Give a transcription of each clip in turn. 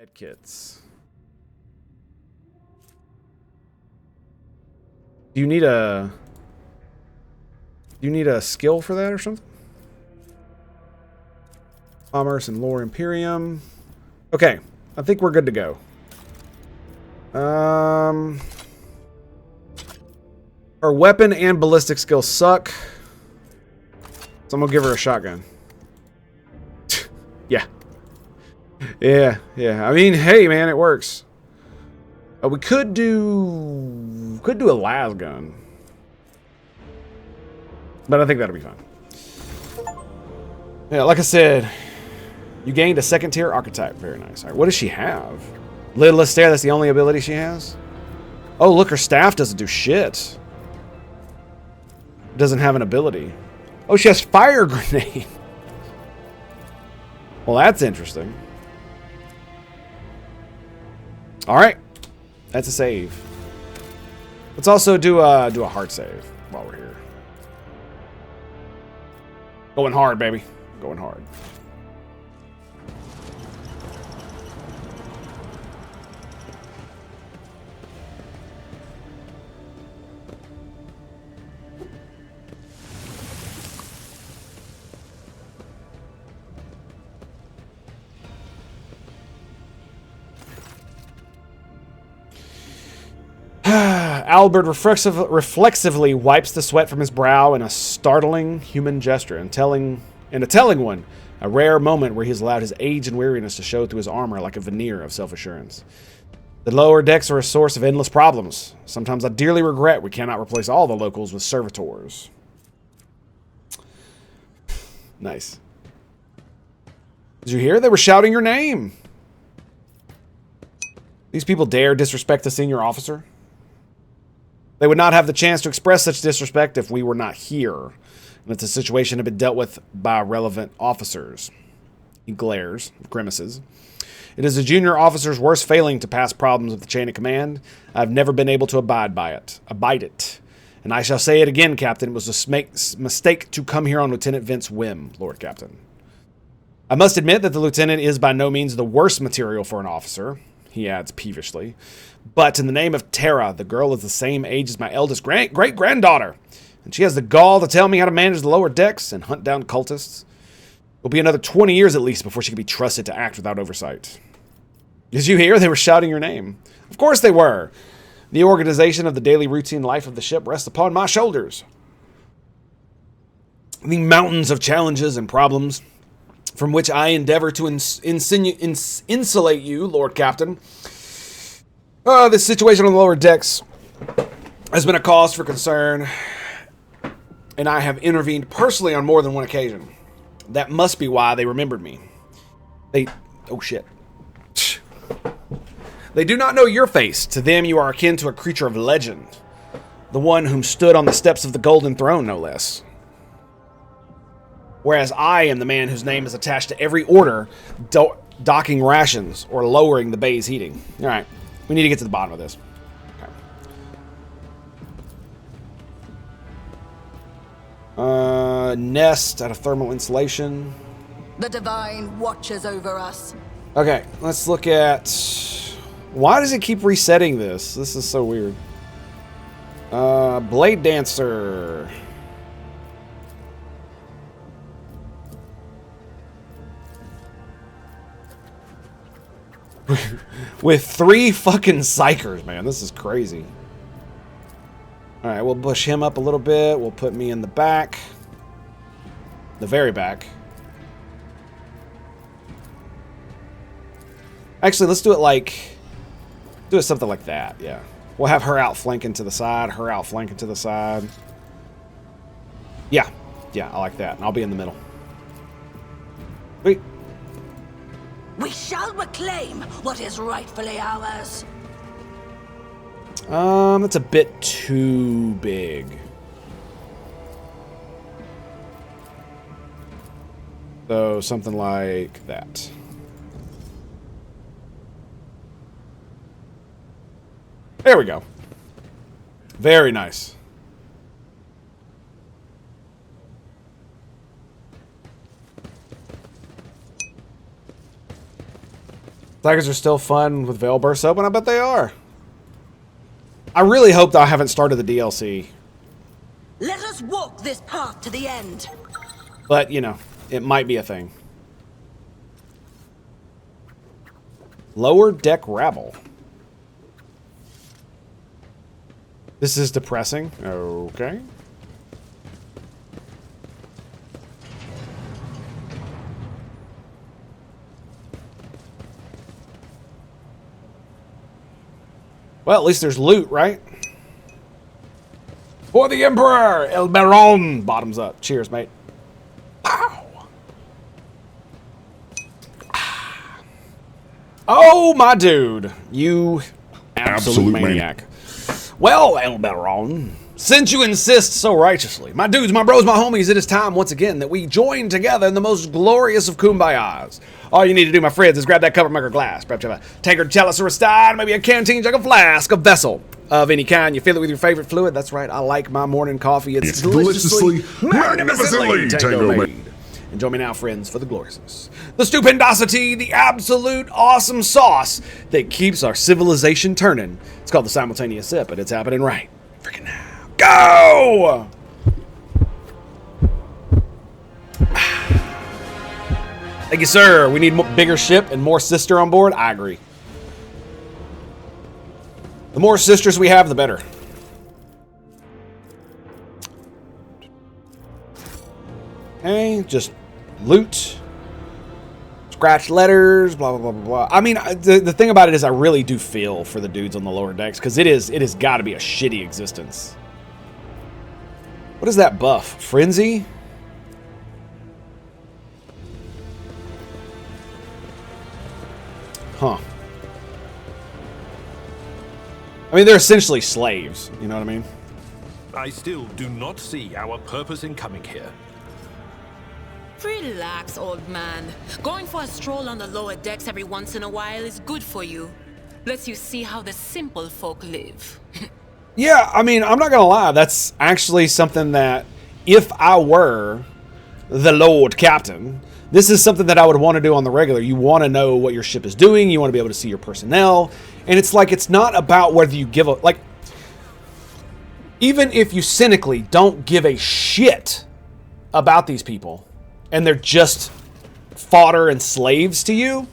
med kits. Do you need a skill for that or something? Commerce and Lore Imperium. Okay, I think we're good to go. Her weapon and ballistic skills suck. So I'm gonna give her a shotgun. Yeah. Yeah. I mean, hey, man, it works. We could do a las gun, but I think that'll be fine. Yeah, like I said, you gained a second tier archetype. Very nice. All right, what does she have? Lidless Stare. That's the only ability she has. Oh, look, her staff doesn't do shit. Doesn't have an ability. Oh, she has fire grenade. Well, that's interesting. All right, that's a save. Let's also do a hard save while we're here. Going hard, baby. Going hard. Albert reflexively wipes the sweat from his brow in a startling human gesture, and a telling one, a rare moment where he's allowed his age and weariness to show through his armor like a veneer of self-assurance. The lower decks are a source of endless problems. Sometimes I dearly regret we cannot replace all the locals with servitors. Nice. Did you hear? They were shouting your name. These people dare disrespect a senior officer? They would not have the chance to express such disrespect if we were not here, and if the situation had been dealt with by relevant officers. He glares, grimaces. It is a junior officer's worst failing to pass problems with the chain of command. I've never been able to abide it. And I shall say it again, Captain. It was a mistake to come here on Lieutenant Vince's whim, Lord Captain. I must admit that the lieutenant is by no means the worst material for an officer, he adds peevishly. But in the name of Terra, the girl is the same age as my eldest great-granddaughter, and she has the gall to tell me how to manage the lower decks and hunt down cultists. It'll be another 20 years at least before she can be trusted to act without oversight. Did you hear? They were shouting your name. Of course they were. The organization of the daily routine life of the ship rests upon my shoulders. The mountains of challenges and problems from which I endeavor to insulate you, Lord Captain. This situation on the lower decks has been a cause for concern, and I have intervened personally on more than one occasion. That must be why they remembered me. Oh shit. They do not know your face. To them, you are akin to a creature of legend. The one whom stood on the steps of the Golden Throne, no less. Whereas I am the man whose name is attached to every order docking rations or lowering the bay's heating. All right. We need to get to the bottom of this. Okay. Nest out of thermal insulation. The Divine watches over us. Okay, let's look at... Why does it keep resetting this? This is so weird. Blade Dancer. With 3 fucking psychers, man. This is crazy. Alright, we'll push him up a little bit. We'll put me in the back. The very back. Actually, let's do it like... Do it something like that, yeah. We'll have her outflanking to the side, her outflanking to the side. Yeah, I like that. And I'll be in the middle. Wait. We shall reclaim what is rightfully ours. That's a bit too big. So something like that. There we go. Very nice. Tigers are still fun with Veil Bursts open. I bet they are. I really hope that I haven't started the DLC. Let us walk this path to the end. But, you know, it might be a thing. Lower deck rabble. This is depressing. Okay. Well, at least there's loot, right? For the Emperor! El Baron! Bottoms up. Cheers, mate. Pow! Oh, my dude. You absolute maniac. Well, El Baron, since you insist so righteously, my dudes, my bros, my homies, it is time once again that we join together in the most glorious of kumbayas. All you need to do, my friends, is grab that cover, maker glass, perhaps you have a tankard, chalice, or a stein, maybe a canteen, jug, a flask, a vessel of any kind. You fill it with your favorite fluid. That's right, I like my morning coffee. It's deliciously, magnificently Tango made. And join me now, friends, for the gloriousness, the stupendosity, the absolute awesome sauce that keeps our civilization turning. It's called the simultaneous sip, but it's happening right freaking now. Go! Thank you, sir. We need a bigger ship and more sister on board. I agree. The more sisters we have, the better. Okay, just loot, scratch letters, blah, blah, blah, blah, blah. I mean, the thing about it is I really do feel for the dudes on the lower decks, because it has got to be a shitty existence. What is that buff? Frenzy? Huh. I mean, they're essentially slaves, you know what I mean? I still do not see our purpose in coming here. Relax, old man. Going for a stroll on the lower decks every once in a while is good for you. Lets you see how the simple folk live. Yeah, I mean, I'm not gonna lie. That's actually something that, if I were the Lord Captain, this is something that I would want to do on the regular. You want to know what your ship is doing. You want to be able to see your personnel. And it's like, it's not about whether you give a... Like, even if you cynically don't give a shit about these people, and they're just fodder and slaves to you,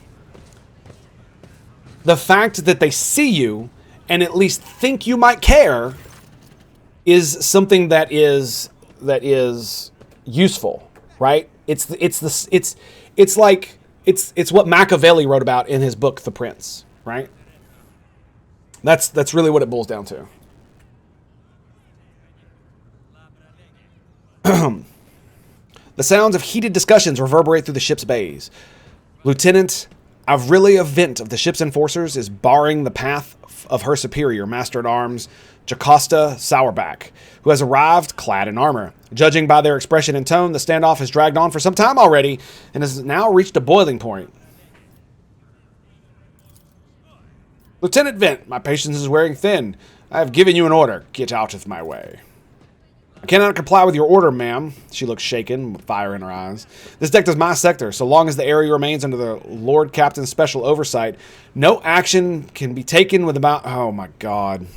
the fact that they see you and at least think you might care is something that is useful, right? It's what Machiavelli wrote about in his book The Prince, right? That's really what it boils down to. The sounds of heated discussions reverberate through the ship's bays. Lieutenant Avrilla Vint of the ship's enforcers is barring the path of her superior, Master-at-Arms Jocasta Sourback, who has arrived clad in armor. Judging by their expression and tone, the standoff has dragged on for some time already and has now reached a boiling point. Lieutenant Vint, my patience is wearing thin. I have given you an order. Get out of my way. I cannot comply with your order, ma'am. She looks shaken, with fire in her eyes. This deck is my sector. So long as the area remains under the Lord Captain's special oversight, no action can be taken without... Oh, my God.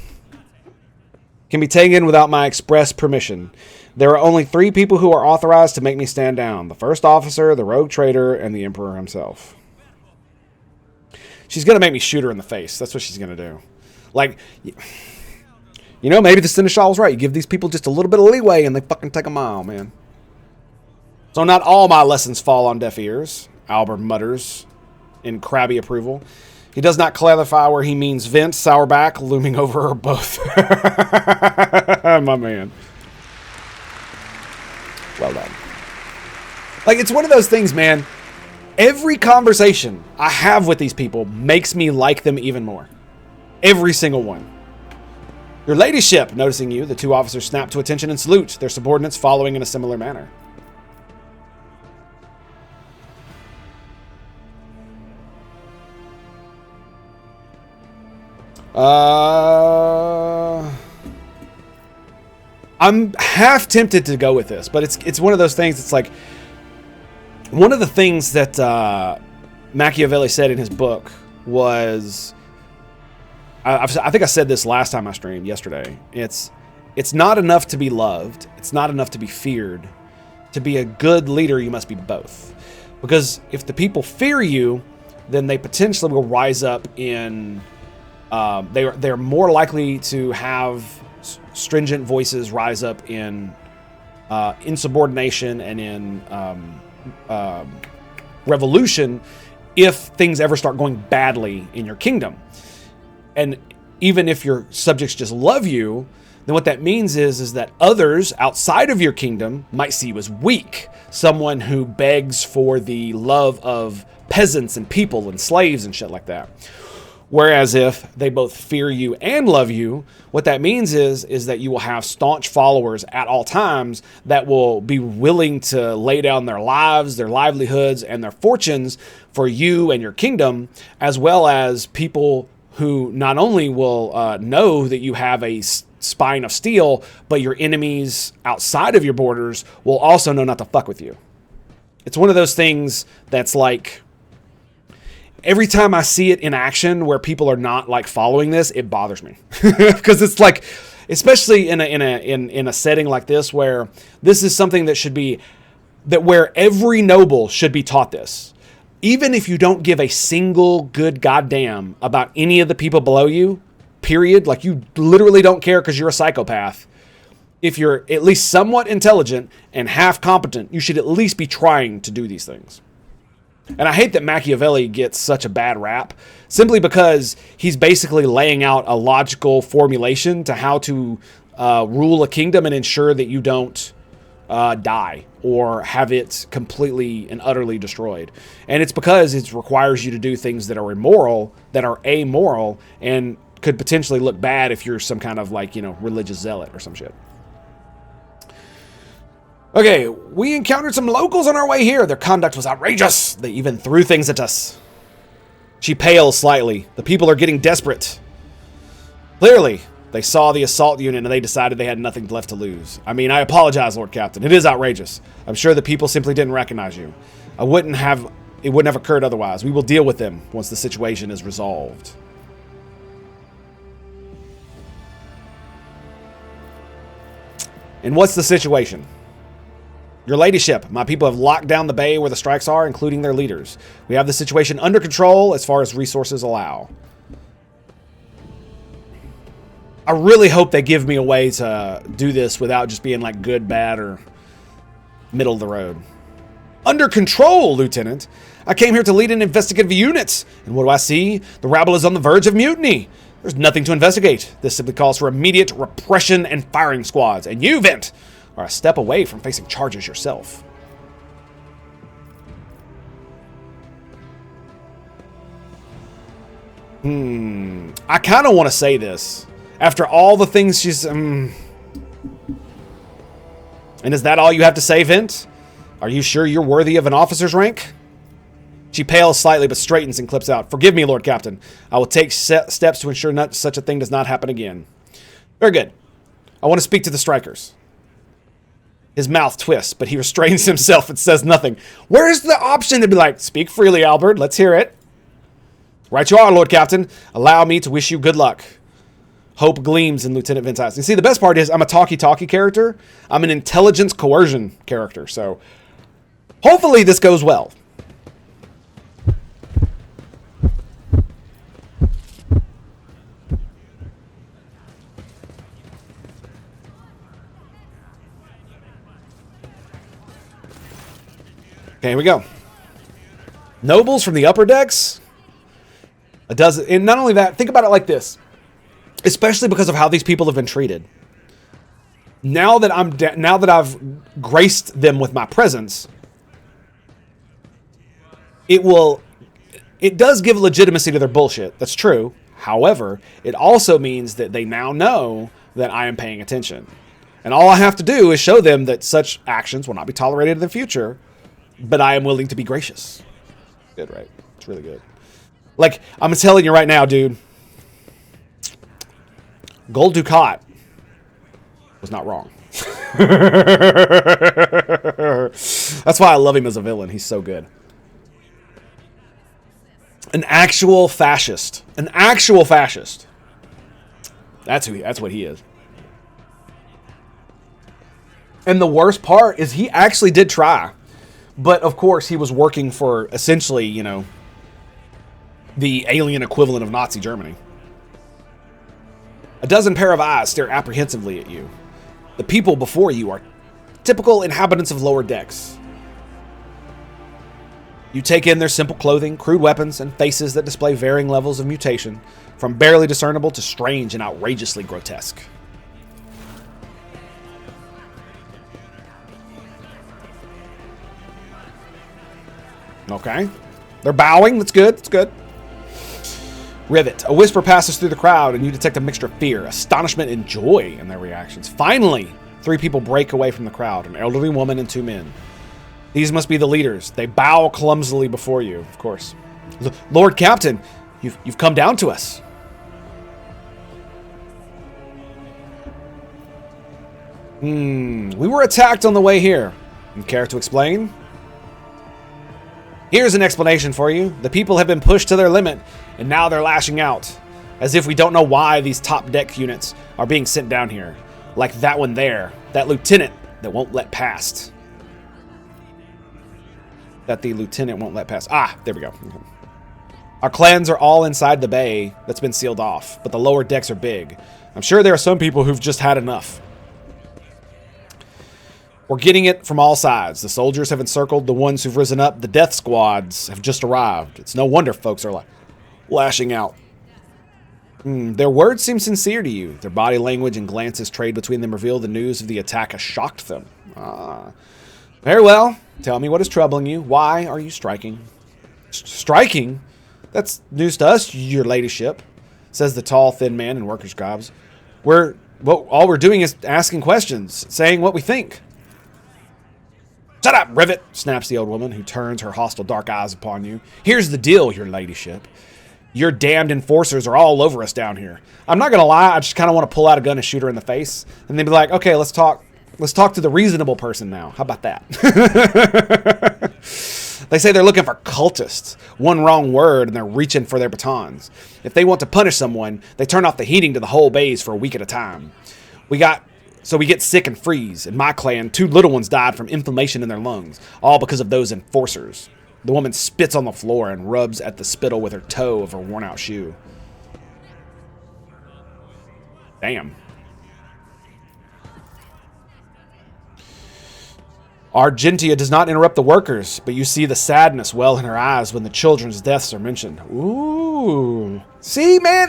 Can be taken without my express permission. There are only 3 people who are authorized to make me stand down. The first officer, the rogue traitor, and the Emperor himself. She's going to make me shoot her in the face. That's what she's going to do. Like... You know, maybe the Seneschal's right. You give these people just a little bit of leeway and they fucking take a mile, man. So not all my lessons fall on deaf ears, Albert mutters in crabby approval. He does not clarify where he means Vint, Sourback, looming over her both. My man. Well done. Like, it's one of those things, man. Every conversation I have with these people makes me like them even more. Every single one. Your ladyship, noticing you, the 2 officers snap to attention and salute, their subordinates following in a similar manner. I'm half tempted to go with this, but it's one of those things. It's like one of the things that Machiavelli said in his book was, I think I said this last time I streamed yesterday. It's not enough to be loved. It's not enough to be feared. To be a good leader, you must be both. Because if the people fear you, then they potentially will rise up in. They're more likely to have stringent voices rise up in insubordination and in revolution if things ever start going badly in your kingdom. And even if your subjects just love you, then what that means is that others outside of your kingdom might see you as weak, someone who begs for the love of peasants and people and slaves and shit like that. Whereas if they both fear you and love you, what that means is that you will have staunch followers at all times that will be willing to lay down their lives, their livelihoods, and their fortunes for you and your kingdom, as well as people who not only will know that you have a spine of steel, but your enemies outside of your borders will also know not to fuck with you. It's one of those things that's like, every time I see it in action where people are not like following this, it bothers me. Because it's like, especially in a setting like this, where this is something that should be, that where every noble should be taught this. Even if you don't give a single good goddamn about any of the people below you, period, like you literally don't care because you're a psychopath. If you're at least somewhat intelligent and half competent, you should at least be trying to do these things. And I hate that Machiavelli gets such a bad rap simply because he's basically laying out a logical formulation to how to rule a kingdom and ensure that you don't die or have it completely and utterly destroyed. And it's because it requires you to do things that are immoral, that are amoral, and could potentially look bad if you're some kind of like, you know, religious zealot or some shit. Okay, we encountered some locals on our way here. Their conduct was outrageous. They even threw things at us. She pales slightly. The people are getting desperate. Clearly, they saw the assault unit and they decided they had nothing left to lose. I mean, I apologize, Lord Captain. It is outrageous. I'm sure the people simply didn't recognize you. It wouldn't have occurred otherwise. We will deal with them once the situation is resolved. And what's the situation? Your ladyship, my people have locked down the bay where the strikes are, including their leaders. We have the situation under control as far as resources allow. I really hope they give me a way to do this without just being like good, bad, or middle of the road. Under control, Lieutenant. I came here to lead an investigative unit. And what do I see? The rabble is on the verge of mutiny. There's nothing to investigate. This simply calls for immediate repression and firing squads. And you, Vent, are a step away from facing charges yourself. I kind of want to say this. After all the things she's... And is that all you have to say, Vent? Are you sure you're worthy of an officer's rank? She pales slightly but straightens and clips out. Forgive me, Lord Captain. I will take steps to ensure such a thing does not happen again. Very good. I want to speak to the strikers. His mouth twists, but he restrains himself and says nothing. Where's the option to be like, speak freely, Albert. Let's hear it. Right you are, Lord Captain. Allow me to wish you good luck. Hope gleams in Lieutenant Vent's eyes. You see, the best part is I'm a talky character. I'm an intelligence coercion character. So hopefully this goes well. Okay, here we go. Nobles from the upper decks. And not only that, think about it like this. Especially because of how these people have been treated. Now that I've graced them with my presence, it does give legitimacy to their bullshit. That's true. However, it also means that they now know that I am paying attention. And all I have to do is show them that such actions will not be tolerated in the future, but I am willing to be gracious. Good, right? It's really good. Like, I'm telling you right now, dude. Gold Ducat was not wrong. That's why I love him as a villain. He's so good. An actual fascist. An actual fascist. That's what he is. And the worst part is he actually did try. But of course he was working for essentially, you know, the alien equivalent of Nazi Germany. A dozen pair of eyes stare apprehensively at you. The people before you are typical inhabitants of lower decks. You take in their simple clothing, crude weapons, and faces that display varying levels of mutation, from barely discernible to strange and outrageously grotesque. Okay. They're bowing. That's good. That's good. Rivet. A whisper passes through the crowd, and you detect a mixture of fear, astonishment, and joy in their reactions. Finally, 3 people break away from the crowd, an elderly woman and 2 men. These must be the leaders. They bow clumsily before you, of course. Lord Captain, you've come down to us. We were attacked on the way here. You care to explain? Here's an explanation for you. The people have been pushed to their limit, and now they're lashing out. As if we don't know why these top deck units are being sent down here. Like that one there. That lieutenant that won't let past. That the lieutenant won't let pass. Ah, there we go. Our clans are all inside the bay that's been sealed off, but the lower decks are big. I'm sure there are some people who've just had enough. We're getting it from all sides. The soldiers have encircled the ones who've risen up. The death squads have just arrived. It's no wonder folks are lashing out. Their words seem sincere to you. Their body language and glances trade between them reveal the news of the attack has shocked them. Ah. Very well. Tell me what is troubling you. Why are you striking? Striking? That's news to us, your ladyship, says the tall, thin man in workers' gobs. All we're doing is asking questions, saying what we think. Shut up, Rivet, snaps the old woman, who turns her hostile dark eyes upon you. Here's the deal, your ladyship. Your damned enforcers are all over us down here. I'm not going to lie, I just kind of want to pull out a gun and shoot her in the face. And then be like, okay, let's talk to the reasonable person now. How about that? They say they're looking for cultists. One wrong word and they're reaching for their batons. If they want to punish someone, they turn off the heating to the whole base for a week at a time. So we get sick and freeze. In my clan, 2 little ones died from inflammation in their lungs, all because of those enforcers. The woman spits on the floor and rubs at the spittle with her toe of her worn-out shoe. Damn. Argentia does not interrupt the workers, but you see the sadness well in her eyes when the children's deaths are mentioned. Ooh. See, man,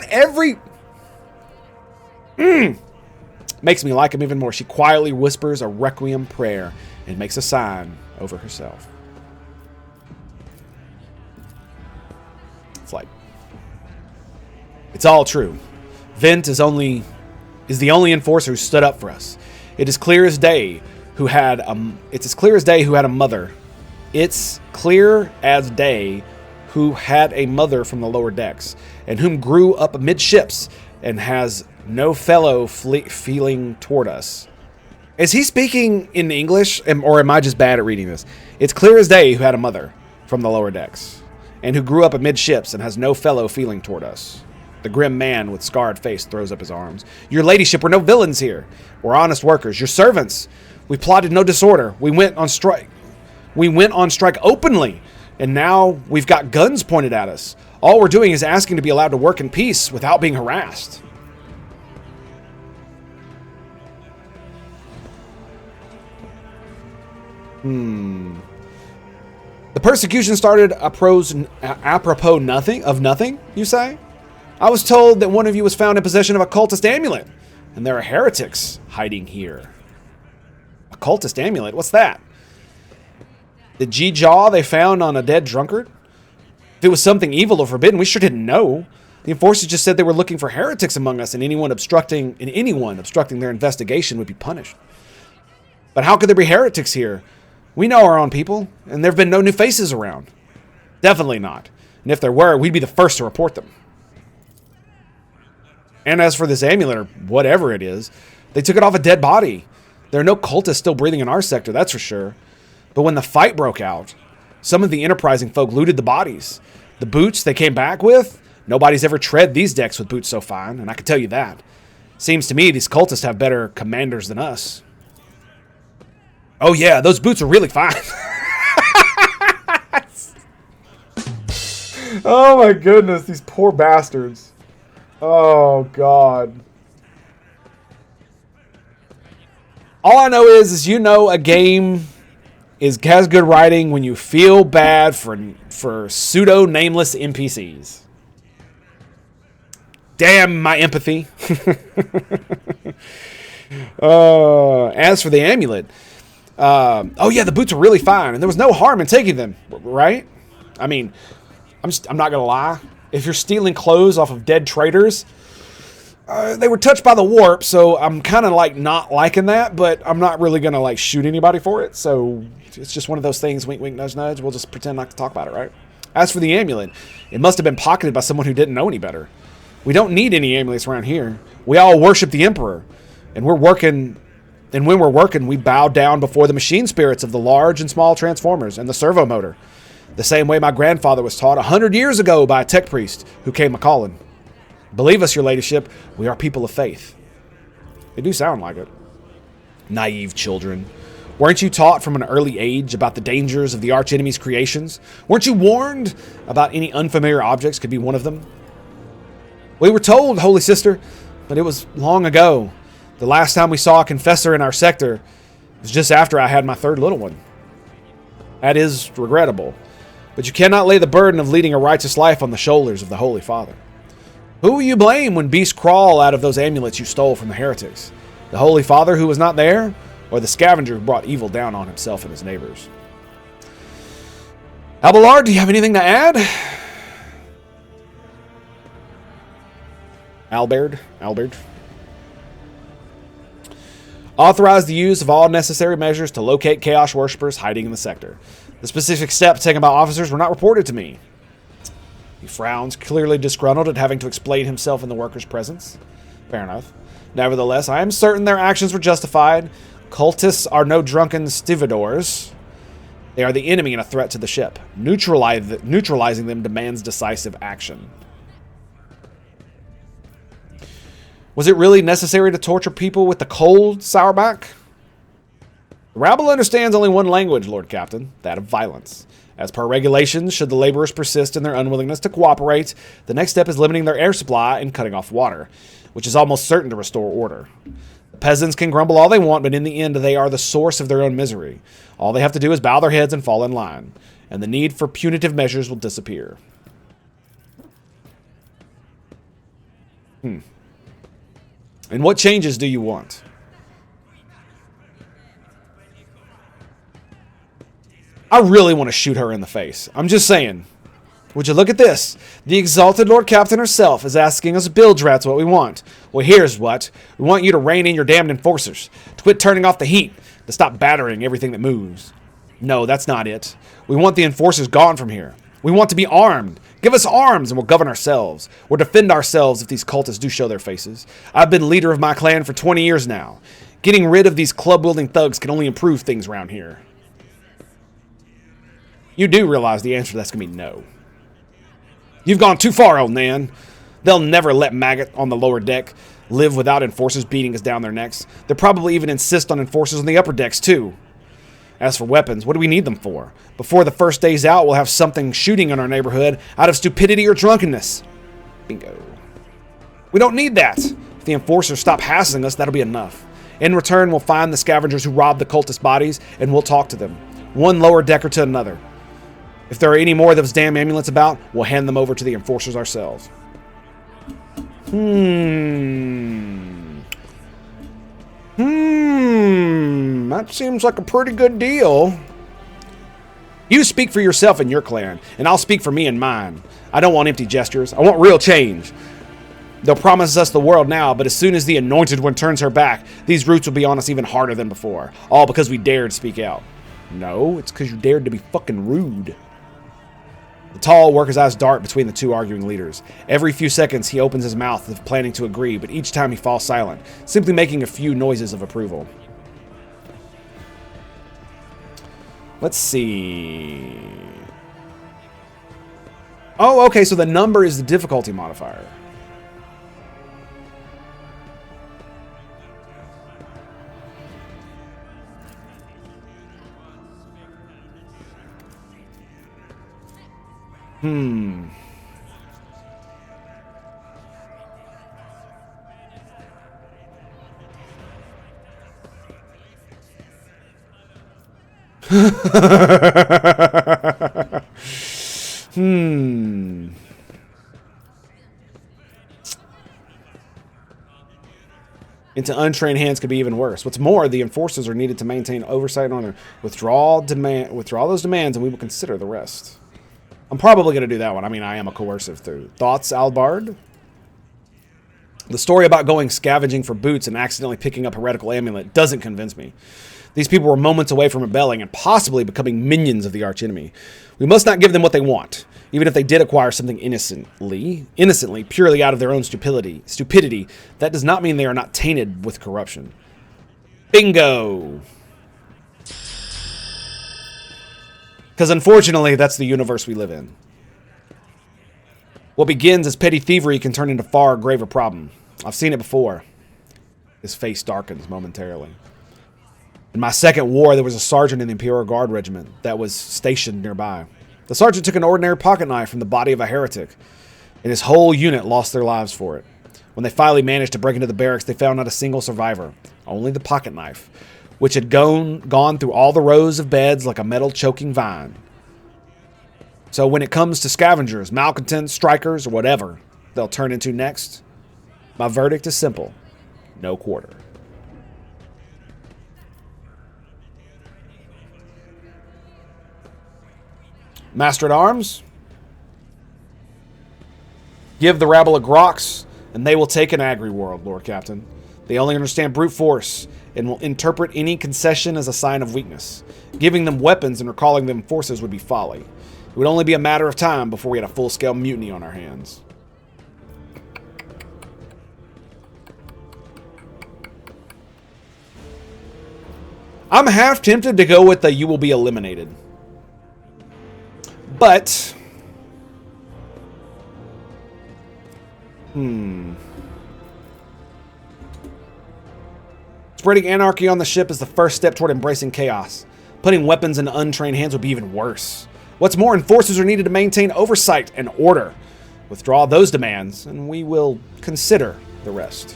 makes me like him even more. She quietly whispers a requiem prayer and makes a sign over herself. It's like, it's all true. Vent is the only enforcer who stood up for us. It's as clear as day who had a mother. It's clear as day who had a mother from the lower decks, and whom grew up amidships and has no fellow feeling toward us. Is he speaking in English, or am I just bad at reading this? It's clear as day who had a mother from the lower decks, and who grew up amidships and has no fellow feeling toward us. The grim man with scarred face throws up his arms. Your ladyship, we're no villains here. We're honest workers, your servants. We plotted no disorder. We went on strike. We went on strike openly, and now we've got guns pointed at us. All we're doing is asking to be allowed to work in peace without being harassed. The persecution started apropos nothing, you say? I was told that one of you was found in possession of a cultist amulet, and there are heretics hiding here. A cultist amulet? What's that? The G-Jaw they found on a dead drunkard? If it was something evil or forbidden, we sure didn't know. The enforcers just said they were looking for heretics among us, and anyone obstructing their investigation would be punished. But how could there be heretics here? We know our own people, and there have been no new faces around. Definitely not. And if there were, we'd be the first to report them. And as for this amulet, or whatever it is, they took it off a dead body. There are no cultists still breathing in our sector, that's for sure. But when the fight broke out, some of the enterprising folk looted the bodies. The boots they came back with? Nobody's ever tread these decks with boots so fine, and I can tell you that. Seems to me these cultists have better commanders than us. Oh yeah, those boots are really fine. Oh my goodness, these poor bastards. Oh god. All I know is you know a game has good writing when you feel bad for pseudo nameless NPCs. Damn my empathy. As for the amulet, oh yeah, the boots are really fine, and there was no harm in taking them, right? I mean, I'm not gonna lie. If you're stealing clothes off of dead traitors, they were touched by the warp, so I'm kind of like not liking that, but I'm not really gonna like shoot anybody for it. So it's just one of those things. Wink, wink, nudge, nudge. We'll just pretend not to talk about it, right? As for the amulet, it must have been pocketed by someone who didn't know any better. We don't need any amulets around here. We all worship the Emperor, and we're working. And when we're working, we bow down before the machine spirits of the large and small transformers and the servo motor, the same way my grandfather was taught 100 years ago by a tech priest who came a-calling. Believe us, your ladyship, we are people of faith. They do sound like it. Naive children. Weren't you taught from an early age about the dangers of the archenemy's creations? Weren't you warned about any unfamiliar objects could be one of them? We were told, Holy Sister, but it was long ago. The last time we saw a confessor in our sector was just after I had my third little one. That is regrettable, but you cannot lay the burden of leading a righteous life on the shoulders of the Holy Father. Who will you blame when beasts crawl out of those amulets you stole from the heretics? The Holy Father who was not there, or the scavenger who brought evil down on himself and his neighbors? Abelard, do you have anything to add? Albert. Authorize the use of all necessary measures to locate Chaos worshippers hiding in the sector. The specific steps taken by officers were not reported to me. He frowns, clearly disgruntled at having to explain himself in the workers' presence. Fair enough. Nevertheless, I am certain their actions were justified. Cultists are no drunken stevedores. They are the enemy and a threat to the ship. Neutralizing them demands decisive action. Was it really necessary to torture people with the cold, Sourback? The rabble understands only one language, Lord Captain, that of violence. As per regulations, should the laborers persist in their unwillingness to cooperate, the next step is limiting their air supply and cutting off water, which is almost certain to restore order. The peasants can grumble all they want, but in the end, they are the source of their own misery. All they have to do is bow their heads and fall in line, and the need for punitive measures will disappear. And what changes do you want? I really want to shoot her in the face. I'm just saying. Would you look at this? The exalted Lord Captain herself is asking us bilge rats what we want. Well, here's what. We want you to rein in your damned enforcers. To quit turning off the heat. To stop battering everything that moves. No, that's not it. We want the enforcers gone from here. We want to be armed. Give us arms and we'll govern ourselves. We'll defend ourselves if these cultists do show their faces. I've been leader of my clan for 20 years now. Getting rid of these club-wielding thugs can only improve things around here. You do realize the answer to that's going to be no. You've gone too far, old man. They'll never let Maggot on the lower deck live without enforcers beating us down their necks. They'll probably even insist on enforcers on the upper decks, too. As for weapons, what do we need them for? Before the first day's out, we'll have something shooting in our neighborhood out of stupidity or drunkenness. Bingo. We don't need that. If the enforcers stop hassling us, that'll be enough. In return, we'll find the scavengers who robbed the cultist bodies, and we'll talk to them. One lower decker to another. If there are any more of those damn amulets about, we'll hand them over to the enforcers ourselves. That seems like a pretty good deal. You speak for yourself and your clan, and I'll speak for me and mine. I don't want empty gestures. I want real change. They'll promise us the world now, but as soon as the anointed one turns her back, these roots will be on us even harder than before. All because we dared speak out. No, it's because you dared to be fucking rude. The tall worker's eyes dart between the two arguing leaders. Every few seconds, he opens his mouth as if planning to agree, but each time he falls silent, simply making a few noises of approval. Let's see. Oh, okay, so the number is the difficulty modifier. Into untrained hands could be even worse. What's more, the enforcers are needed to maintain oversight on their withdraw those demands, and we will consider the rest. I'm probably going to do that one. I mean, I am a coercive through. Thoughts, Albard? The story about going scavenging for boots and accidentally picking up heretical amulet doesn't convince me. These people were moments away from rebelling and possibly becoming minions of the archenemy. We must not give them what they want, even if they did acquire something innocently, purely out of their own stupidity. That does not mean they are not tainted with corruption. Bingo! Because unfortunately, that's the universe we live in. What begins as petty thievery can turn into far graver problem. I've seen it before. His face darkens momentarily. In my second war, there was a sergeant in the Imperial Guard regiment that was stationed nearby. The sergeant took an ordinary pocket knife from the body of a heretic, and his whole unit lost their lives for it. When they finally managed to break into the barracks, they found not a single survivor, only the pocket knife, which had gone through all the rows of beds like a metal-choking vine. So when it comes to scavengers, malcontents, strikers, or whatever they'll turn into next, my verdict is simple. No quarter. Master at Arms, give the rabble a grox, and they will take an agri world, Lord Captain. They only understand brute force and will interpret any concession as a sign of weakness. Giving them weapons and recalling them forces would be folly. It would only be a matter of time before we had a full-scale mutiny on our hands. I'm half tempted to go with the you will be eliminated. But spreading anarchy on the ship is the first step toward embracing chaos. Putting weapons in untrained hands would be even worse. What's more, enforcers are needed to maintain oversight and order. Withdraw those demands, and we will consider the rest.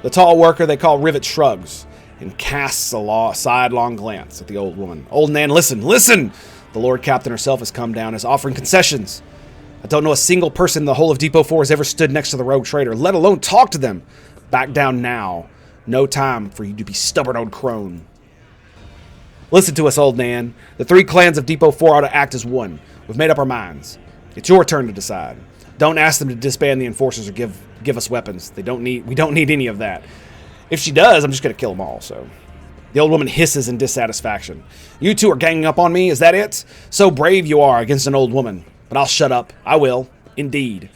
The tall worker they call Rivet shrugs and casts a sidelong glance at the old woman. Old Nan, listen, listen! The Lord Captain herself has come down, is offering concessions. I don't know a single person in the whole of Depot 4 has ever stood next to the rogue traitor, let alone talk to them. Back down now. No time for you to be stubborn old crone. Listen to us, Old Nan. The 3 clans of Depot 4 ought to act as one. We've made up our minds. It's your turn to decide. Don't ask them to disband the enforcers or give us weapons. We don't need any of that. If she does, I'm just going to kill them all, so. The old woman hisses in dissatisfaction. You two are ganging up on me, is that it? So brave you are against an old woman. But I'll shut up. I will. Indeed.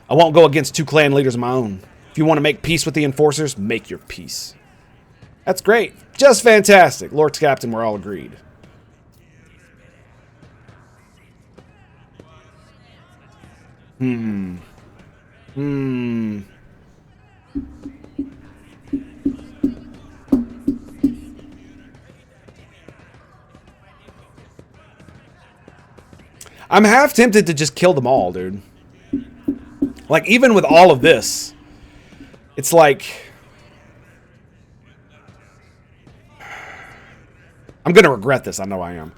I won't go against 2 clan leaders of my own. If you want to make peace with the enforcers, make your peace. That's great. Just fantastic. Lord Captain, we're all agreed. I'm half tempted to just kill them all, dude. Like, even with all of this, it's like, I'm going to regret this. I know I am.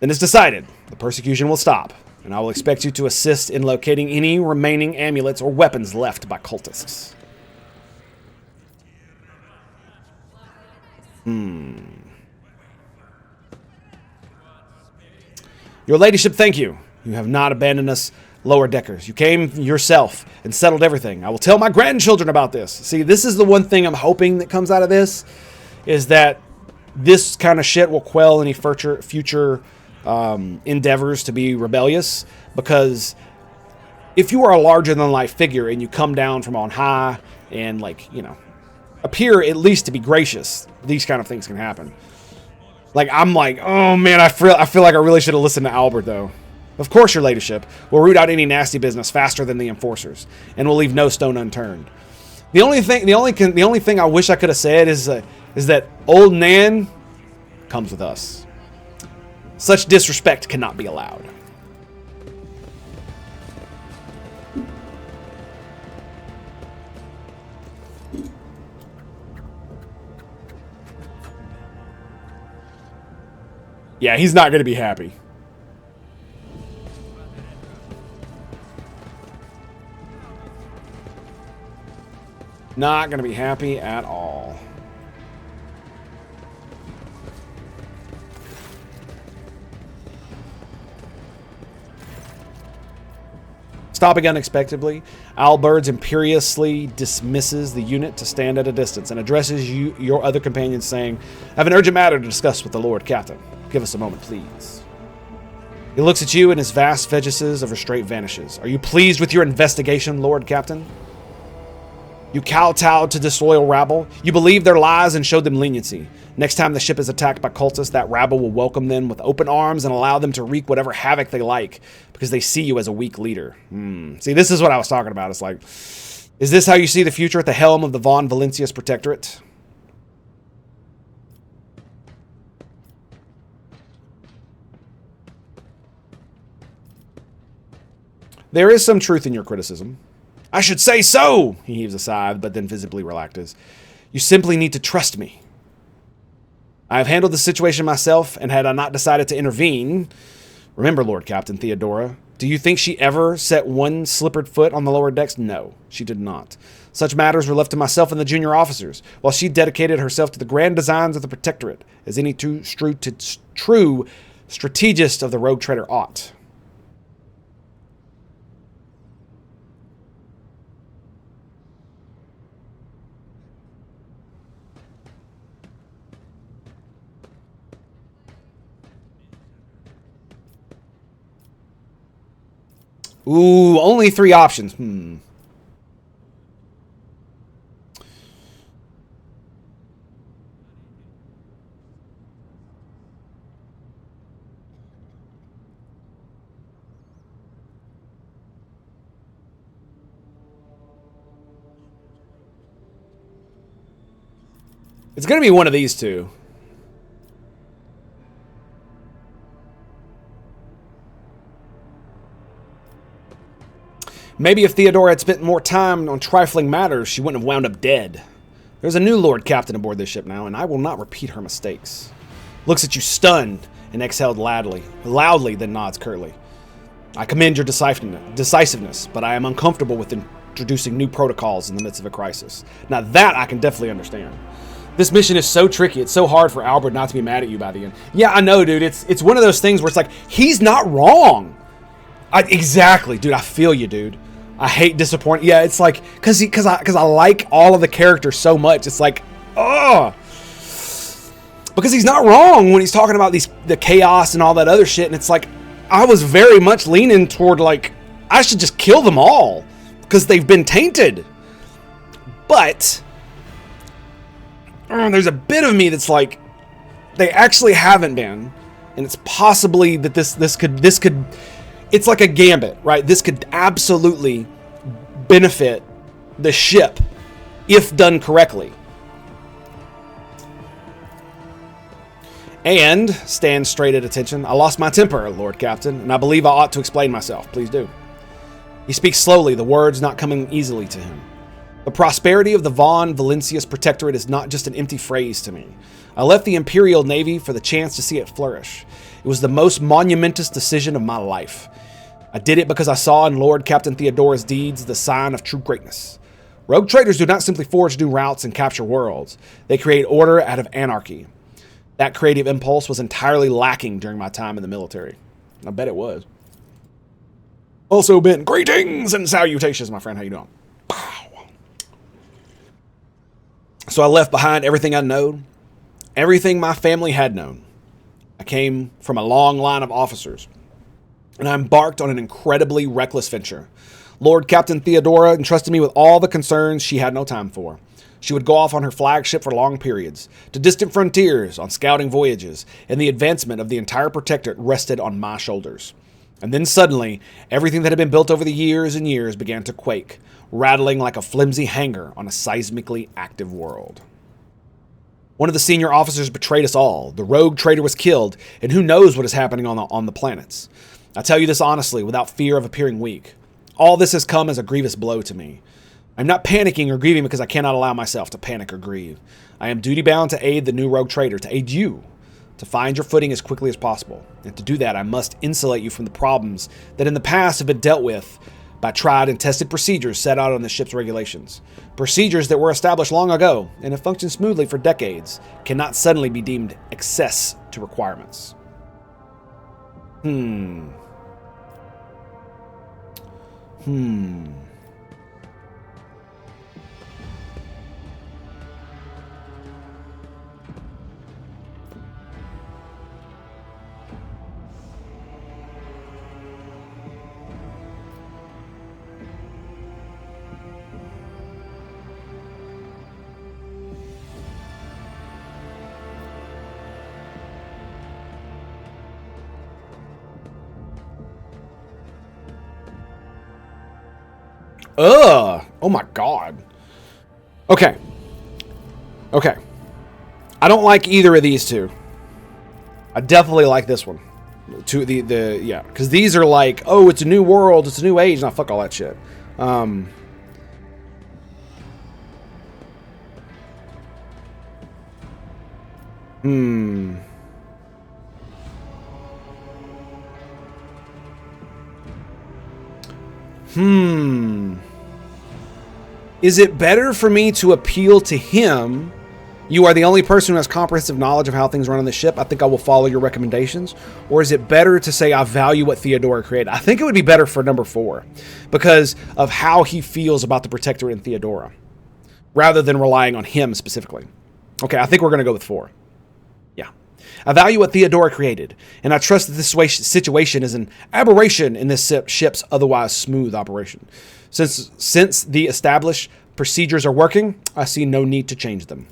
Then it's decided. The persecution will stop, and I will expect you to assist in locating any remaining amulets or weapons left by cultists. Your ladyship, thank you. You have not abandoned us lower deckers. You came yourself and settled everything. I will tell my grandchildren about this. See, this is the one thing I'm hoping that comes out of this, is that this kind of shit will quell any future endeavors to be rebellious. Because if you are a larger-than-life figure and you come down from on high and, like, you know, appear at least to be gracious, these kind of things can happen. Like, I'm like, oh man, I feel like I really should have listened to Albert though. Of course, your ladyship will root out any nasty business faster than the enforcers, and will leave no stone unturned. The only thing I wish I could have said is that old Nan comes with us. Such disrespect cannot be allowed. Yeah, he's not going to be happy. Not going to be happy at all. Stopping unexpectedly, Albert imperiously dismisses the unit to stand at a distance and addresses your other companions, saying, I have an urgent matter to discuss with the Lord Captain. Give us a moment, please. He looks at you and his vast vegeces of restraint vanishes. Are you pleased with your investigation, Lord Captain? You kowtowed to disloyal rabble. You believed their lies and showed them leniency. Next time the ship is attacked by cultists, that rabble will welcome them with open arms and allow them to wreak whatever havoc they like because they see you as a weak leader. See, this is what I was talking about. It's like, is this how you see the future at the helm of the Von Valencius Protectorate? There is some truth in your criticism. I should say so! He heaves a sigh, but then visibly relaxes. You simply need to trust me. I have handled the situation myself, and had I not decided to intervene... Remember, Lord Captain Theodora, do you think she ever set one slippered foot on the lower decks? No, she did not. Such matters were left to myself and the junior officers, while she dedicated herself to the grand designs of the Protectorate, as any true strategist of the Rogue Trader ought. Ooh, only 3 options. It's going to be one of these two. Maybe if Theodora had spent more time on trifling matters, she wouldn't have wound up dead. There's a new Lord Captain aboard this ship now, and I will not repeat her mistakes. Looks at you stunned and exhaled loudly, then nods curtly. I commend your decisiveness, but I am uncomfortable with introducing new protocols in the midst of a crisis. Now that I can definitely understand. This mission is so tricky. It's so hard for Albert not to be mad at you by the end. Yeah, I know, dude. It's one of those things where it's like, he's not wrong. Exactly, dude. I feel you, dude. I hate disappointing. Yeah, it's like because I like all of the characters so much. It's like, oh, because he's not wrong when he's talking about the chaos and all that other shit. And it's like, I was very much leaning toward like I should just kill them all because they've been tainted. But there's a bit of me that's like, they actually haven't been, and it's possibly that this could. It's like a gambit, right? This could absolutely benefit the ship if done correctly. And, stand straight at attention, I lost my temper, Lord Captain, and I believe I ought to explain myself. Please do. He speaks slowly, the words not coming easily to him. The prosperity of the Von Valencius Protectorate is not just an empty phrase to me. I left the Imperial Navy for the chance to see it flourish. It was the most monumentous decision of my life. I did it because I saw in Lord Captain Theodora's deeds the sign of true greatness. Rogue traders do not simply forge new routes and capture worlds. They create order out of anarchy. That creative impulse was entirely lacking during my time in the military. I bet it was. Also been greetings and salutations, my friend. How you doing? Pow. So I left behind everything I'd known, everything my family had known. I came from a long line of officers, and I embarked on an incredibly reckless venture. Lord Captain Theodora entrusted me with all the concerns she had no time for. She would go off on her flagship for long periods, to distant frontiers, on scouting voyages, and the advancement of the entire Protectorate rested on my shoulders. And then suddenly, everything that had been built over the years and years began to quake, rattling like a flimsy hangar on a seismically active world. One of the senior officers betrayed us all. The rogue traitor was killed, and who knows what is happening on the planets. I tell you this honestly, without fear of appearing weak. All this has come as a grievous blow to me. I'm not panicking or grieving because I cannot allow myself to panic or grieve. I am duty-bound to aid the new rogue traitor, to aid you, to find your footing as quickly as possible. And to do that, I must insulate you from the problems that in the past have been dealt with by tried and tested procedures set out on the ship's regulations. Procedures that were established long ago and have functioned smoothly for decades cannot suddenly be deemed excess to requirements. Oh my god. Okay. I don't like either of these two. I definitely like this one. Yeah, because these are like, oh, it's a new world, it's a new age. Nah, fuck all that shit. Is it better for me to appeal to him? You are the only person who has comprehensive knowledge of how things run on the ship. I think I will follow your recommendations. Or is it better to say I value what Theodora created? I think it would be better for number 4 because of how he feels about the Protectorate and Theodora rather than relying on him specifically. Okay, I think we're going to go with 4. Yeah. I value what Theodora created, and I trust that this situation is an aberration in this ship's otherwise smooth operation. Since the established procedures are working, I see no need to change them.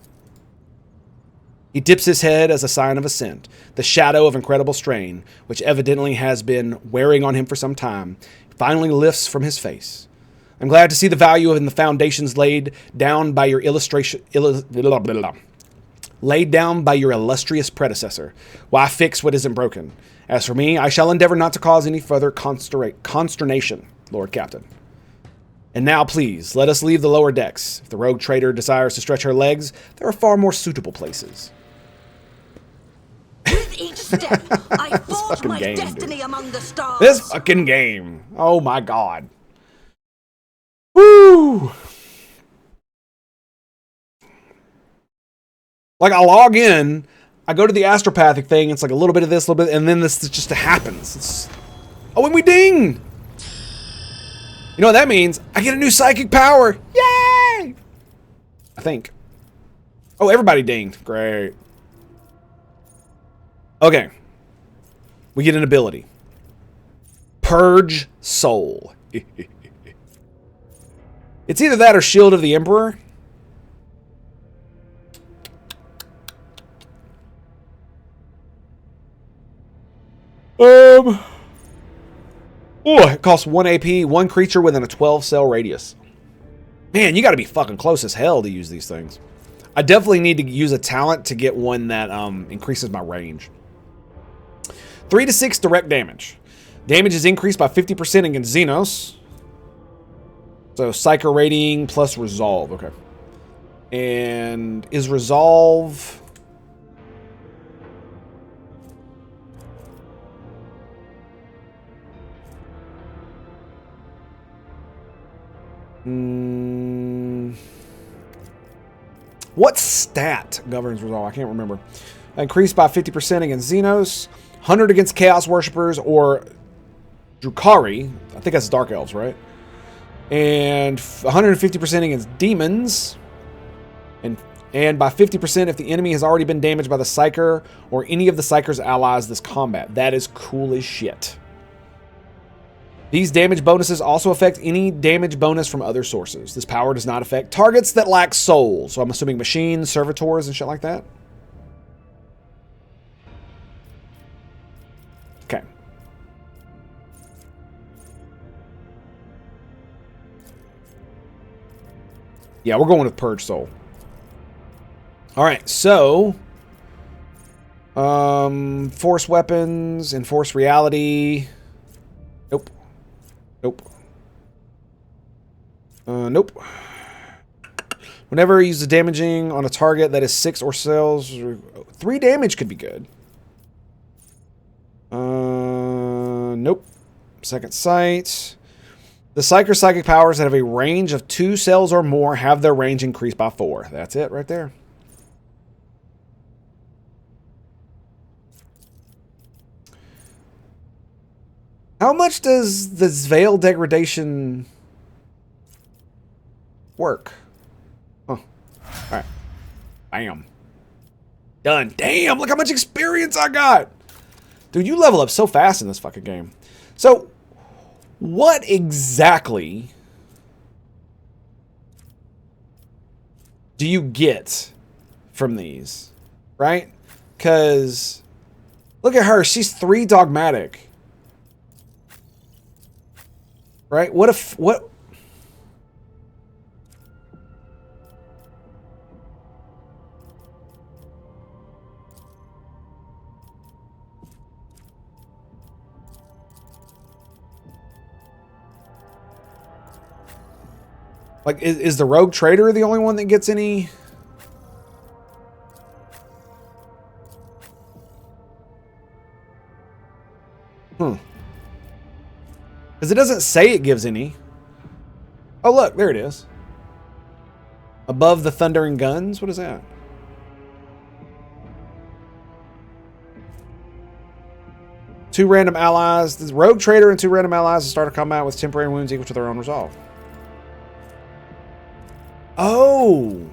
He dips his head as a sign of assent. The shadow of incredible strain, which evidently has been wearing on him for some time, finally lifts from his face. I'm glad to see the value in the foundations laid down by your illustrious predecessor. Why fix what isn't broken? As for me, I shall endeavor not to cause any further consternation, Lord Captain. And now, please, let us leave the lower decks. If the rogue traitor desires to stretch her legs, there are far more suitable places. With each step, I forge my destiny dude. Among the stars. This fucking game. Oh my god. Woo! Like, I log in, I go to the astropathic thing, it's like a little bit of this, a little bit, and then this just happens. Oh, and we ding! You know what that means? I get a new psychic power! Yay! I think. Oh, everybody dinged. Great. Okay. We get an ability. Purge Soul. It's either that or Shield of the Emperor. Oh, it costs 1 AP, 1 creature within a 12-cell radius. Man, you got to be fucking close as hell to use these things. I definitely need to use a talent to get one that increases my range. 3 to 6 direct damage. Damage is increased by 50% against Xenos. So Psycho rating plus Resolve. Okay. And is Resolve... What stat governs Resolve? I can't remember. Increased by 50% against Xenos, 100 against Chaos Worshippers or Drukhari. I think that's Dark Elves, right? And 150% against Demons. And by 50% if the enemy has already been damaged by the Psyker or any of the Psyker's allies this combat. That is cool as shit. These damage bonuses also affect any damage bonus from other sources. This power does not affect targets that lack souls. So I'm assuming machines, servitors, and shit like that. Okay. Yeah, we're going with Purge Soul. All right, so force weapons, enforce reality. Nope. Nope. Nope. Whenever it uses damaging on a target that is 6 or cells, 3 damage could be good. Nope. Second sight. The psych or psychic powers that have a range of 2 cells or more have their range increased by 4. That's it right there. How much does this veil degradation work? Huh. Alright. Bam. Done. Damn, look how much experience I got! Dude, you level up so fast in this fucking game. So, what exactly do you get from these? Right? Because, look at her. She's 3 dogmatic. Right? What if... What... Like, is the Rogue Traitor the only one that gets any... Because it doesn't say it gives any. Oh, look, there it is. Above the thundering guns? What is that? Two random allies. The Rogue Traitor and 2 random allies will start a combat with temporary wounds equal to their own resolve. Oh.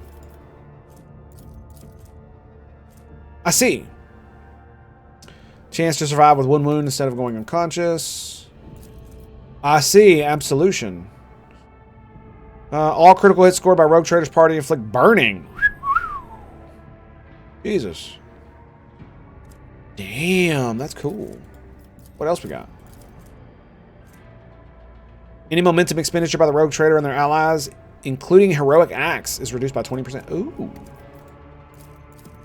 I see. Chance to survive with 1 wound instead of going unconscious. I see. Absolution. All critical hits scored by Rogue Traitor's party inflict burning. Jesus. Damn, that's cool. What else we got? Any momentum expenditure by the Rogue Traitor and their allies, including heroic acts, is reduced by 20%. Ooh.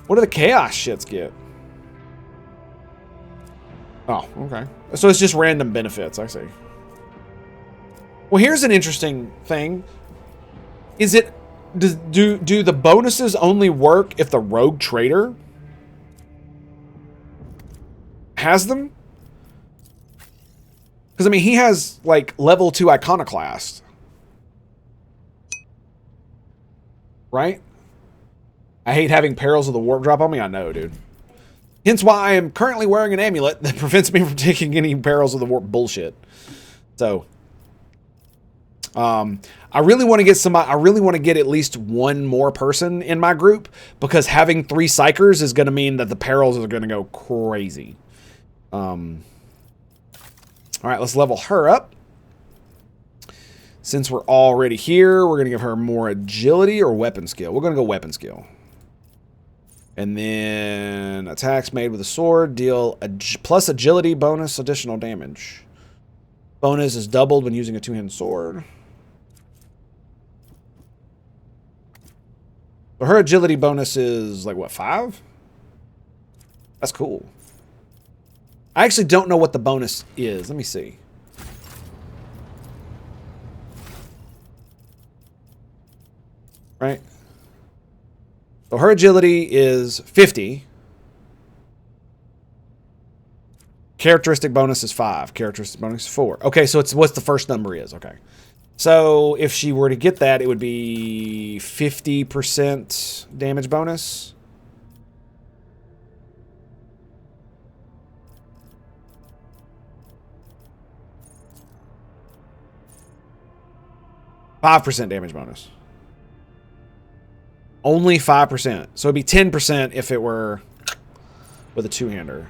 What do the chaos shits get? Oh, okay. So it's just random benefits, I see. Well, here's an interesting thing. Is it... Do the bonuses only work if the Rogue Traitor has them? Because, I mean, he has, like, level 2 Iconoclast. Right? I hate having Perils of the Warp drop on me. I know, dude. Hence why I am currently wearing an amulet that prevents me from taking any Perils of the Warp bullshit. So... I really want to get somebody. I really want to get at least 1 more person in my group, because having 3 psychers is going to mean that the perils are going to go crazy. All right, let's level her up. Since we're already here, we're going to give her more agility or weapon skill. We're going to go weapon skill. And then attacks made with a sword deal plus agility bonus additional damage. Bonus is doubled when using a 2-handed sword. So her agility bonus is like, what, 5? That's cool. I actually don't know what the bonus is. Let me see. Right? So her agility is 50. Characteristic bonus is 5. Characteristic bonus is 4. Okay, so it's what the first number is. Okay. So if she were to get that, it would be 50% damage bonus. %5 damage bonus. Only 5%. So it'd be 10% if it were with a 2-hander.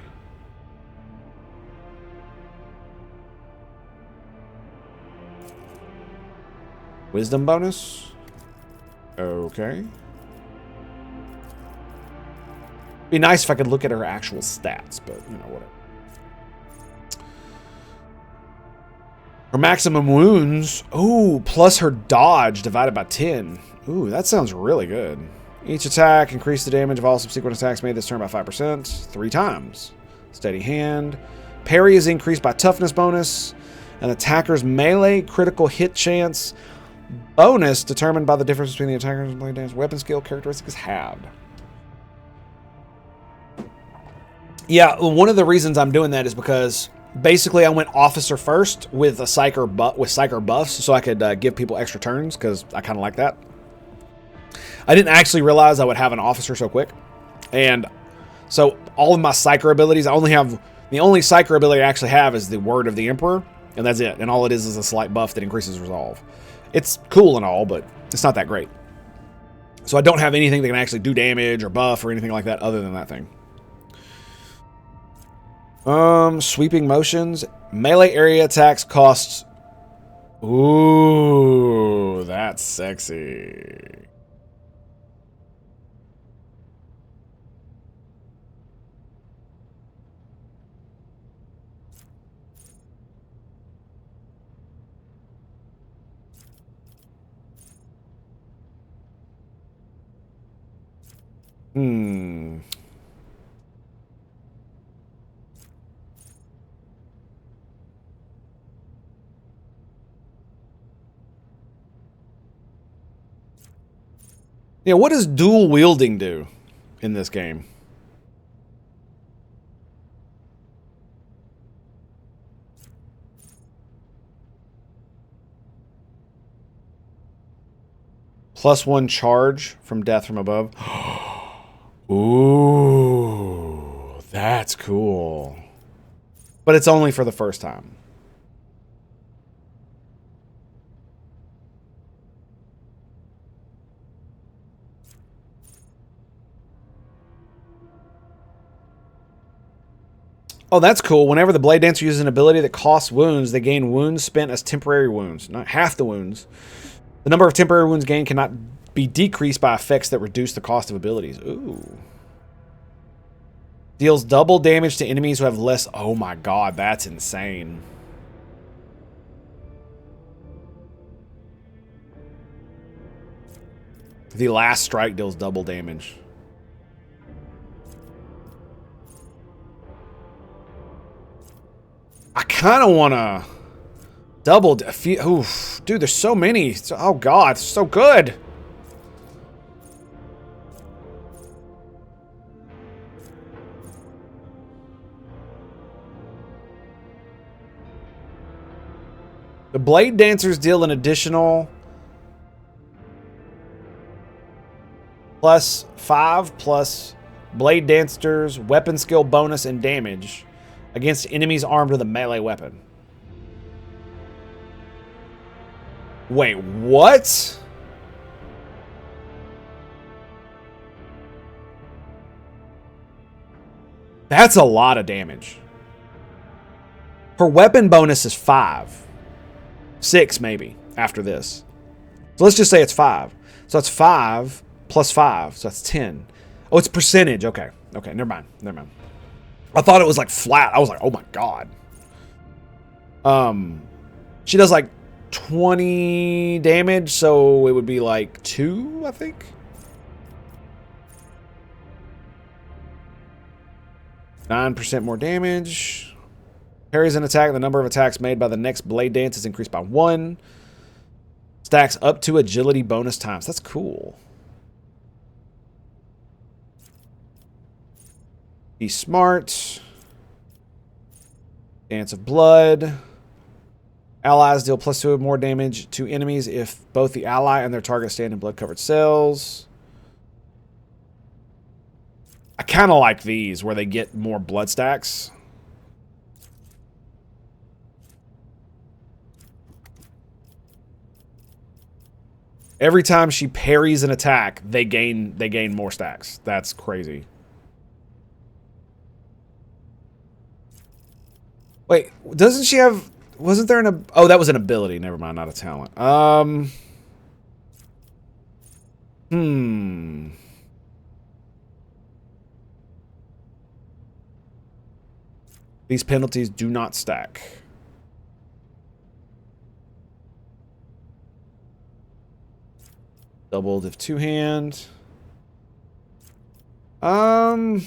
Wisdom bonus. Okay. Be nice if I could look at her actual stats, but you know, whatever. Her maximum wounds. Ooh, plus her dodge divided by 10. Ooh, that sounds really good. Each attack increase the damage of all subsequent attacks made this turn by 5%, 3 times. Steady hand. Parry is increased by toughness bonus. An attacker's melee critical hit chance bonus determined by the difference between the attacker's blade damage weapon skill characteristic is halved. Yeah, one of the reasons I'm doing that is because basically I went officer first with a psyker buffs so I could give people extra turns because I kind of like that. I didn't actually realize I would have an officer so quick. And so all of my psyker abilities, the only psyker ability I actually have is the Word of the Emperor, and that's it. And all it is a slight buff that increases resolve. It's cool and all, but it's not that great. So I don't have anything that can actually do damage or buff or anything like that other than that thing. Sweeping motions. Melee area attacks costs... Ooh, that's sexy. Yeah, what does dual wielding do in this game? +1 charge from death from above. Ooh, that's cool. But it's only for the first time. Oh, that's cool. Whenever the Blade Dancer uses an ability that costs wounds, they gain wounds spent as temporary wounds. Not half the wounds. The number of temporary wounds gained cannot be decreased by effects that reduce the cost of abilities. Ooh. Deals double damage to enemies who have less... Oh my god, that's insane. The last strike deals double damage. I kind of want to double... Oof, dude, there's so many. Oh god, it's so good. The Blade Dancers deal an additional +5 plus Blade Dancers weapon skill bonus and damage against enemies armed with a melee weapon. Wait, what? That's a lot of damage. Her weapon bonus is 5. 6 maybe after this. So let's just say it's 5. So that's 5 plus 5. So that's 10. Oh, it's percentage. Okay. Okay, never mind. Never mind. I thought it was like flat. I was like, oh my god. She does like 20 damage, so it would be like 2, I think. %more damage. Parries an attack. The number of attacks made by the next Blade Dance is increased by 1. Stacks up to agility bonus times. That's cool. Be smart. Dance of Blood. Allies deal +2 more damage to enemies if both the ally and their target stand in blood-covered cells. I kind of like these, where they get more blood stacks. Every time she parries an attack, they gain more stacks. That's crazy. Wait, doesn't she have... Wasn't there an... Oh, that was an ability. Never mind, not a talent. These penalties do not stack. Doubled if two-hand. I'm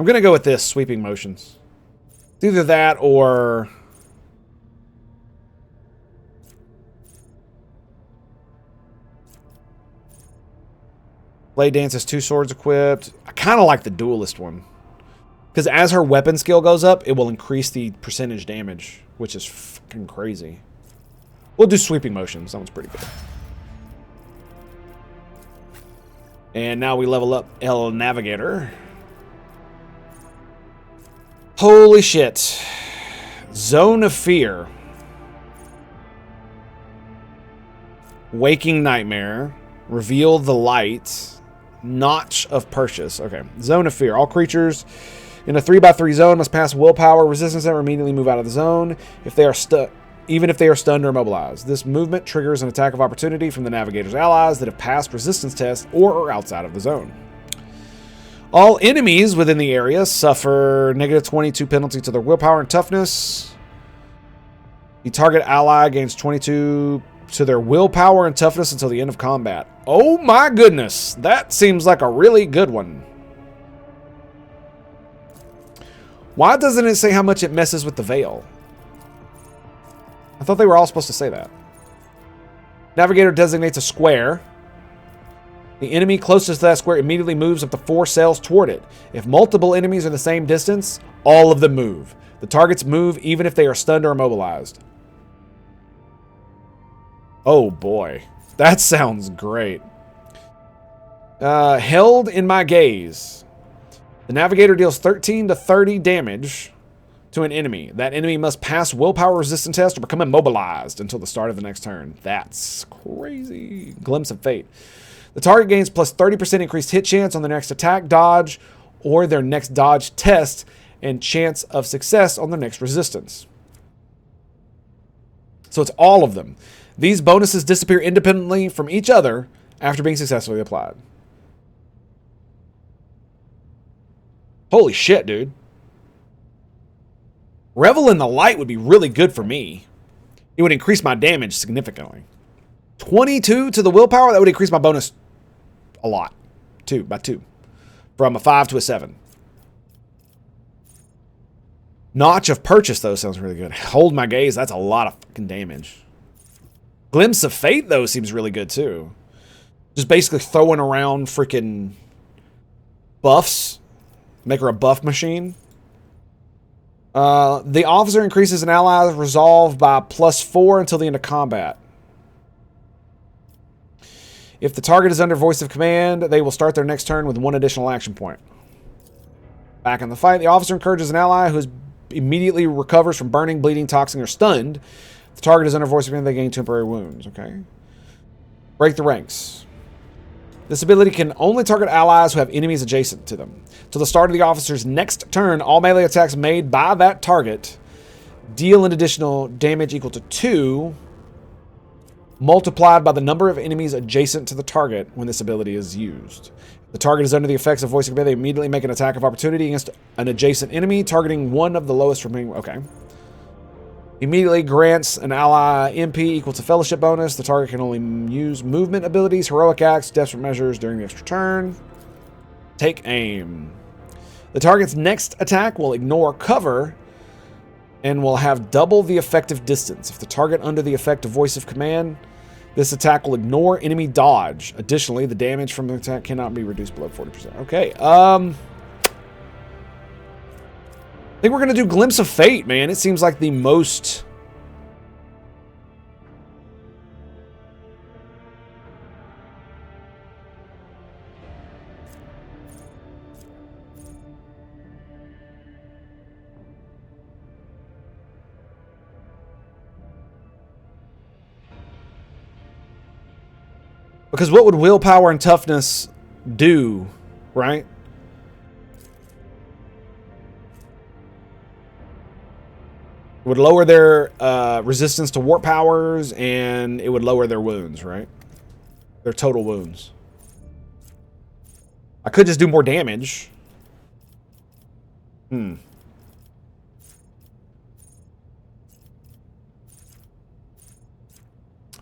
going to go with this, sweeping motions. It's either that or... Blade Dance has 2 swords equipped. I kind of like the duelist one. Because as her weapon skill goes up, it will increase the percentage damage, which is fucking crazy. We'll do sweeping motions. That one's pretty good. And now we level up El Navigator. Holy shit. Zone of Fear. Waking Nightmare. Reveal the Light. Notch of Purchase. Okay. Zone of Fear. All creatures in a 3x3 zone must pass willpower resistance or immediately move out of the zone if they are even if they are stunned or immobilized. This movement triggers an attack of opportunity from the Navigator's allies that have passed resistance tests or are outside of the zone. All enemies within the area suffer -22 penalty to their willpower and toughness. The target ally gains 22 to their willpower and toughness until the end of combat. Oh my goodness. That seems like a really good one. Why doesn't it say how much it messes with the veil? I thought they were all supposed to say that. Navigator designates a square. The enemy closest to that square immediately moves up to 4 cells toward it. If multiple enemies are the same distance, all of them move. The targets move even if they are stunned or immobilized. Oh boy. That sounds great. Held in my gaze. The Navigator deals 13 to 30 damage to an enemy. That enemy must pass willpower resistance test or become immobilized until the start of the next turn. That's crazy. Glimpse of Fate. The target gains plus 30% increased hit chance on their next attack, dodge, or their next dodge test, and chance of success on their next resistance. So it's all of them. These bonuses disappear independently from each other after being successfully applied. Holy shit, dude. Revel in the Light would be really good for me. It would increase my damage significantly. 22 to the willpower, that would increase my bonus a lot. By 2. From a 5 to a 7. Notch of Purchase, though, sounds really good. Hold my gaze, that's a lot of fucking damage. Glimpse of Fate, though, seems really good, too. Just basically throwing around freaking buffs. Make her a buff machine. The officer increases an ally's resolve by +4 until the end of combat. If the target is under voice of command, they will start their next turn with 1 additional action point. Back in the fight, the officer encourages an ally who immediately recovers from burning, bleeding, toxin, or stunned. If the target is under voice of command, they gain temporary wounds. Okay. Break the ranks. This ability can only target allies who have enemies adjacent to them. Till the start of the officer's next turn, all melee attacks made by that target deal an additional damage equal to 2, multiplied by the number of enemies adjacent to the target when this ability is used. If the target is under the effects of voice of command, they immediately make an attack of opportunity against an adjacent enemy, targeting one of the lowest remaining... Okay. Immediately grants an ally MP equal to fellowship bonus. The target can only use movement abilities, heroic acts, desperate measures during the extra turn. Take aim. The target's next attack will ignore cover and will have double the effective distance. If the target under the effect of voice of command, this attack will ignore enemy dodge. Additionally, the damage from the attack cannot be reduced below 40%. Okay, I think we're going to do Glimpse of Fate, man. It seems like the most... Because what would willpower and toughness do, right? It would lower their resistance to warp powers, and it would lower their wounds, right? Their total wounds. I could just do more damage.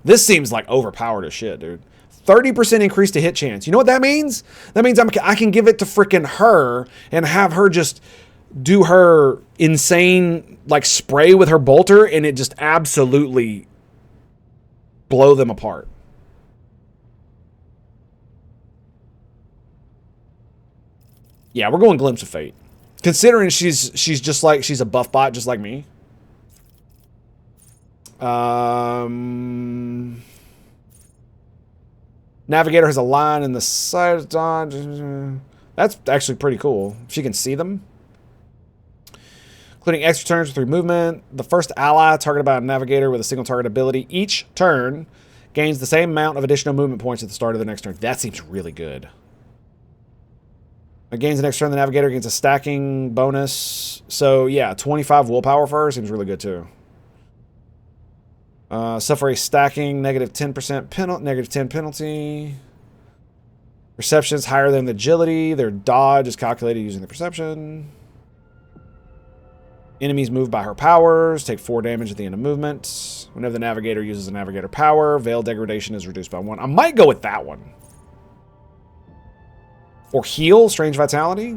This seems like overpowered as shit, dude. 30% increase to hit chance. You know what that means? That means I can give it to freaking her and have her just do her insane, like, spray with her bolter, and it just absolutely blow them apart. Yeah, we're going Glimpse of Fate. Considering she's just like, she's a buff bot just like me. Navigator has a line in the side of dodge. That's actually pretty cool. She can see them. Including extra turns through movement. The first ally targeted by a navigator with a single target ability each turn gains the same amount of additional movement points at the start of the next turn. That seems really good. It gains the next turn. The navigator gains a stacking bonus. So yeah, 25 willpower for her seems really good too. Suffer a stacking -10% penalty, -10 penalty. Perception is higher than the agility. Their dodge is calculated using the perception. Enemies moved by her powers take 4 damage at the end of movement. Whenever the navigator uses a navigator power, veil degradation is reduced by 1. I might go with that one. Or heal, strange vitality.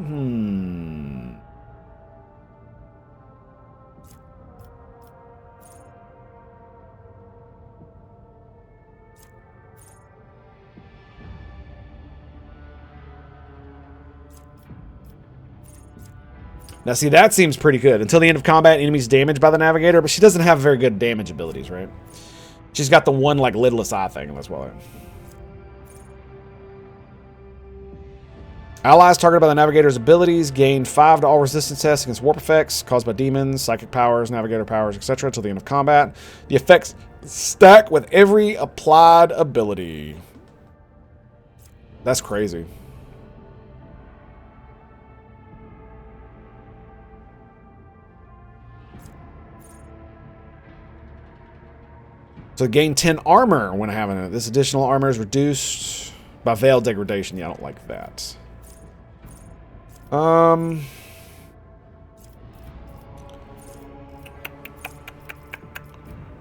Now, see, that seems pretty good. Until the end of combat, enemies damaged by the navigator, but she doesn't have very good damage abilities, right? She's got the one, like, lidless eye thing, and that's why. Allies targeted by the navigator's abilities gain 5 to all resistance tests against warp effects caused by demons, psychic powers, navigator powers, etc. until the end of combat. The effects stack with every applied ability. That's crazy. So gain 10 armor when having it. This additional armor is reduced by veil degradation. Yeah, I don't like that.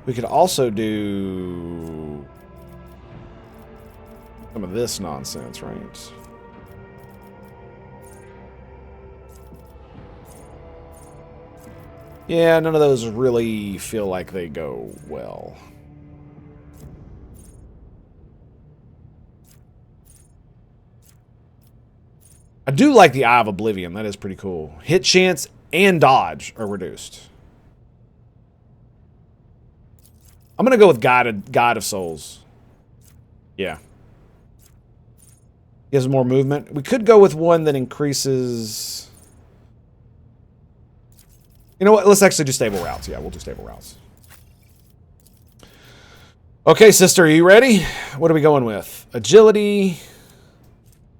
We could also do some of this nonsense, right? Yeah, none of those really feel like they go well. I do like the Eye of Oblivion. That is pretty cool. Hit chance and dodge are reduced. I'm going to go with God of Souls. Yeah. Gives more movement. We could go with one that increases... You know what? Let's actually do stable routes. Yeah, we'll do stable routes. Okay, sister, are you ready? What are we going with? Agility,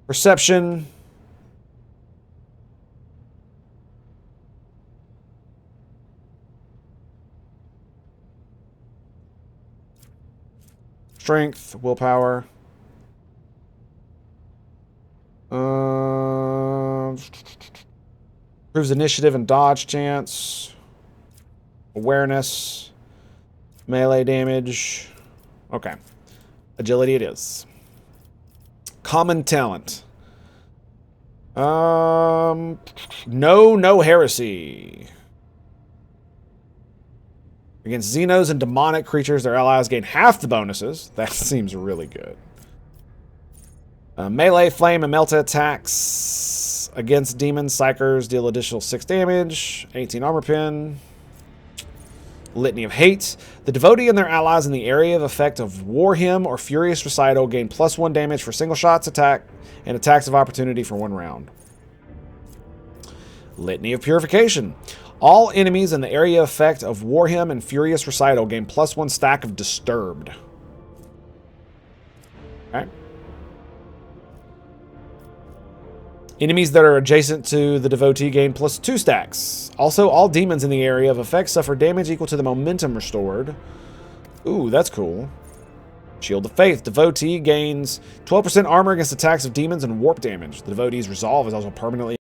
perception... Strength, willpower. Improves initiative and dodge chance. Awareness. Melee damage. Okay. Agility it is. Common talent. No heresy. Against Xenos and demonic creatures, their allies gain half the bonuses. That seems really good. Melee, flame, and melta attacks against demons, psychers deal additional 6 damage. 18 armor pin. Litany of Hate. The devotee and their allies in the area of effect of War Hymn or Furious Recital gain +1 damage for single shots attack and attacks of opportunity for 1 round. Litany of Purification. All enemies in the area effect of War Hymn and Furious Recital gain +1 stack of Disturbed. Okay. Enemies that are adjacent to the devotee gain +2 stacks. Also, all demons in the area of effect suffer damage equal to the momentum restored. Ooh, that's cool. Shield of Faith. Devotee gains 12% armor against attacks of demons and warp damage. The devotee's resolve is also permanently